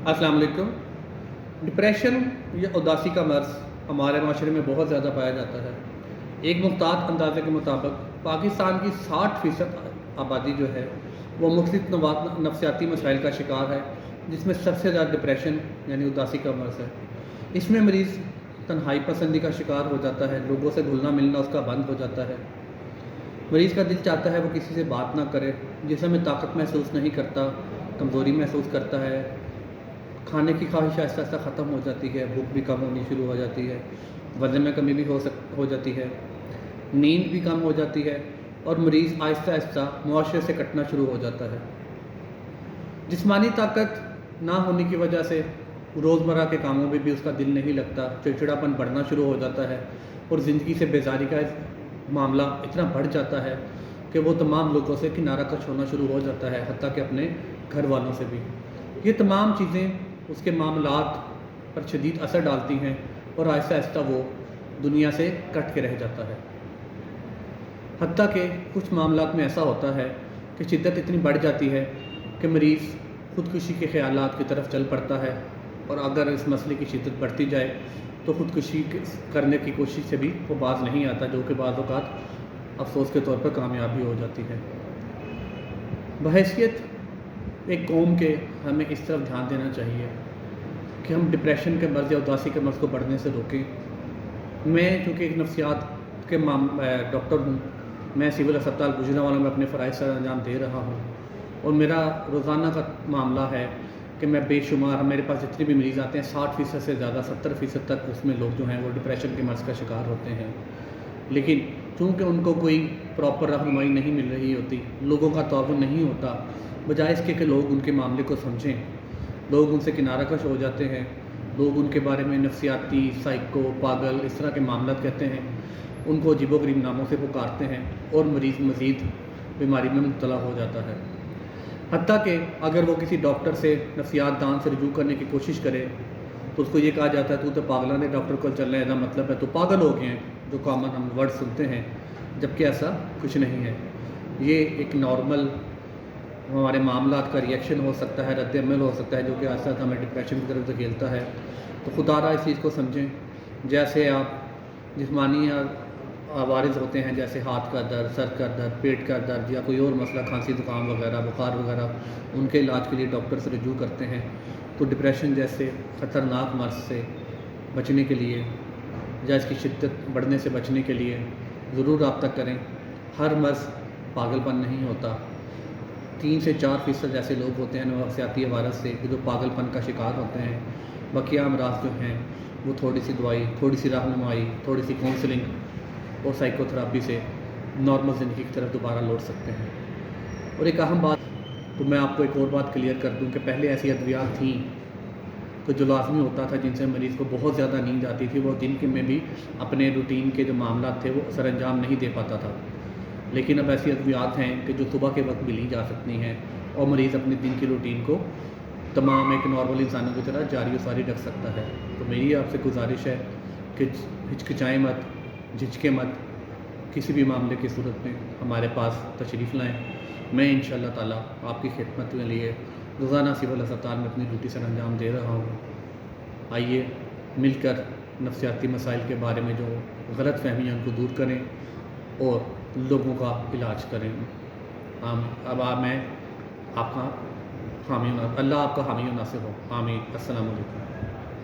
अस्सलाम वालेकुम। डिप्रेशन या उदासी का मर्ज़ हमारे माशरे में बहुत ज़्यादा पाया जाता है। एक मुख्तात अंदाज़े के मुताबिक पाकिस्तान की 60% आबादी जो है वो मुख्तलिफ नफसियाती मसाइल का शिकार है, जिसमें सबसे ज़्यादा डिप्रेशन यानी उदासी का मर्ज़ है। इसमें मरीज़ तन्हाई पसंदी का शिकार हो जाता है, लोगों से घुलना मिलना उसका बंद हो जाता है। मरीज़ का दिल चाहता है वो किसी से बात ना करे, जिसम में ताकत महसूस नहीं करता, कमज़ोरी महसूस करता है, खाने की ख्वाहिश आहिस्ता आहिस्ता ख़त्म हो जाती है, भूख भी कम होनी शुरू हो जाती है, वज़न में कमी भी हो जाती है, नींद भी कम हो जाती है और मरीज़ आहिस्ता आहिस्ता मुआशरे से कटना शुरू हो जाता है। जिस्मानी ताकत ना होने की वजह से रोज़मर्रा के कामों में भी उसका दिल नहीं लगता, चिड़चिड़ापन बढ़ना शुरू हो जाता है और ज़िंदगी से बेजारी का मामला इतना बढ़ जाता है कि वो तमाम लोगों से किनारा कश होना शुरू हो जाता है, हत्ता कि अपने घर वालों से भी। ये तमाम चीज़ें उसके मामलात पर शदीद असर डालती हैं और आहिस्ता आहिस्ता वो दुनिया से कट के रह जाता है। हत्ता कि कुछ मामलात में ऐसा होता है कि शिद्दत इतनी बढ़ जाती है कि मरीज़ ख़ुदकुशी के ख़यालात की तरफ चल पड़ता है, और अगर इस मसले की शिद्दत बढ़ती जाए तो ख़ुदकुशी करने की कोशिश से भी वो बाज नहीं आता, जो कि बाज़ औक़ात अफसोस के तौर पर कामयाब भी हो जाती है। बहैसियत एक कौम के हमें इस तरफ ध्यान देना चाहिए कि हम डिप्रेशन के मर्ज़ या उदासी के मर्ज़ को बढ़ने से रोकें। मैं चूँकि एक नफ्सियात के डॉक्टर हूँ, मैं सिविल अस्पताल गुजरांवाला में अपने फ़राइज़ सर अंजाम दे रहा हूँ और मेरा रोज़ाना का मामला है कि मैं बेशुमार, मेरे पास जितने भी मरीज़ आते हैं 60% से ज़्यादा 70% तक उसमें लोग जो हैं वो डिप्रेशन के मर्ज़ का शिकार होते हैं। लेकिन चूँकि उनको कोई प्रॉपर रहनुमाई नहीं मिल रही होती, लोगों का ताउन नहीं होता, बजाय इसके कि लोग उनके मामले को समझें, लोग उनसे किनारा कश हो जाते हैं, लोग उनके बारे में नफसियाती, साइको, पागल इस तरह के मामला कहते हैं, उनको अजीबोगरीब नामों से पुकारते हैं और मरीज़ मज़ीद बीमारी में मुब्तला हो जाता है। हत्ता कि अगर वो किसी डॉक्टर से, नफसियात दान से रजू करने की कोशिश करे तो उसको ये कहा जाता है तू तो पागलाने डॉक्टर को चलने का मतलब है, तो पागल हो गए हैं, जो कॉमन हम वर्ड सुनते हैं, जबकि ऐसा कुछ नहीं है। ये एक नॉर्मल हमारे मामलात का रिएक्शन हो सकता है, रद्द अमल हो सकता है, जो कि आहिस्ता आहिस्ता हमें डिप्रेशन की तरफ धकेलता है। तो खुदारा इस चीज़ को समझें। जैसे आप जिस्मानी आवारिज़ होते हैं, जैसे हाथ का दर्द, सर का दर्द, पेट का दर्द या कोई और मसला, खांसी ज़ुकाम वगैरह, बुखार वगैरह, उनके इलाज के लिए डॉक्टर से रजू करते हैं। तो डिप्रेशन जैसे ख़तरनाक मर्ज़ से बचने के लिए या इसकी शिद्दत बढ़ने से बचने के लिए ज़रूर रब्ता करें। हर मर्ज़ पागलपन नहीं होता। 3 से 4% ऐसे लोग होते हैं नफसियाती अवारत से कि जो पागलपन का शिकार होते हैं। बकिया अमराज जो हैं वो थोड़ी सी दवाई, थोड़ी सी रहनुमाई, थोड़ी सी काउंसलिंग और साइकोथेरापी से नॉर्मल ज़िंदगी की तरफ दोबारा लौट सकते हैं। और एक अहम बात, तो मैं आपको एक और बात क्लियर कर दूं कि पहले ऐसी अद्वियात थी तो जो लाजमी होता था, जिनसे मरीज़ को बहुत ज़्यादा नींद आती थी, वो दिन के में भी अपने रूटीन के जो मामला थे वो सर अंजाम नहीं दे पाता था। लेकिन अब ऐसी अद्वियात हैं कि जो सुबह के वक्त भी ली जा सकती हैं और मरीज़ अपने दिन की रूटीन को तमाम एक नॉर्मल इंसानों की तरह जारी व सारी रख सकता है। तो मेरी आपसे गुजारिश है कि हिचकिचाएँ मत, झिझके मत, किसी भी मामले की सूरत में हमारे पास तशरीफ़ लाएँ। मैं इंशाअल्लाह ताला आपकी खिदमत के लिए रोज़ाना सिविल अस्पताल में अपनी ड्यूटी सर अंजाम दे रहा हूँ। आइए मिलकर नफसियाती मसाइल के बारे में जो गलत फहमियाँ उनको दूर करें और लोगों का इलाज करें। मैं आपका हामी, अल्लाह आपका हामी और नासिर हो। आमीन। अस्सलाम वालेकुम।